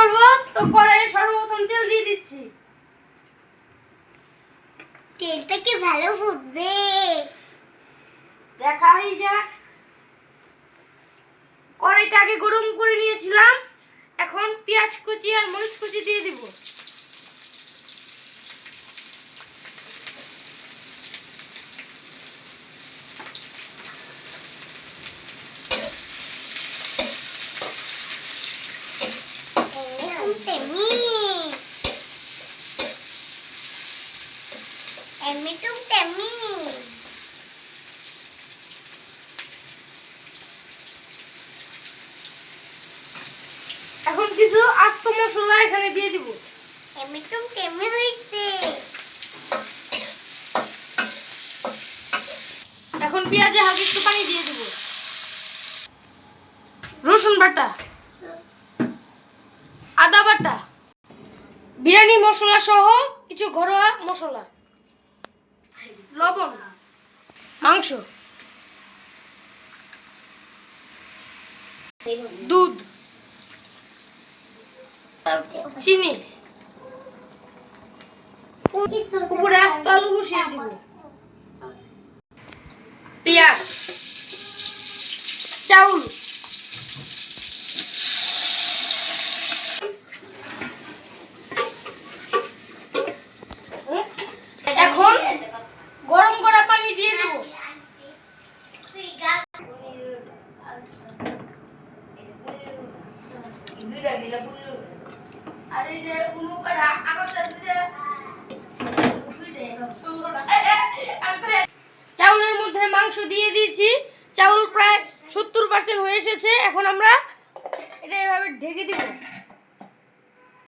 করব তো কড়াইয়ে সর্বপ্রথম তেল দিয়ে দিচ্ছি। তেলটা কি ভালো ফুটবে, দেখাই যাক। কড়াইটা আগে গরম করে নিয়েছিলাম, এখন পেঁয়াজ কুচি আর মরিচ কুচি দিয়ে দিব। এখন কিছু আস্ত মশলা এখানে দিয়ে দিব। এখন পেঁয়াজে হালকা একটু পানি দিয়ে দিব। রসুন বাটা, আদা বাটা, বিরিয়ানি মশলা সহ কিছু ঘরোয়া মশলা, লবণ, মাংস, দুধ, চিনি, উপরে আস্ত আলু বসিয়ে দিব, পেঁয়াজ, চাউল, এখন গরম করা পানি দিয়ে দেব। চাউলের মধ্যে মাংস দিয়ে দিয়েছি, চাউল প্রায় 70% হয়ে এসেছে। এখন আমরা এটা এভাবে ঢেকে দিব।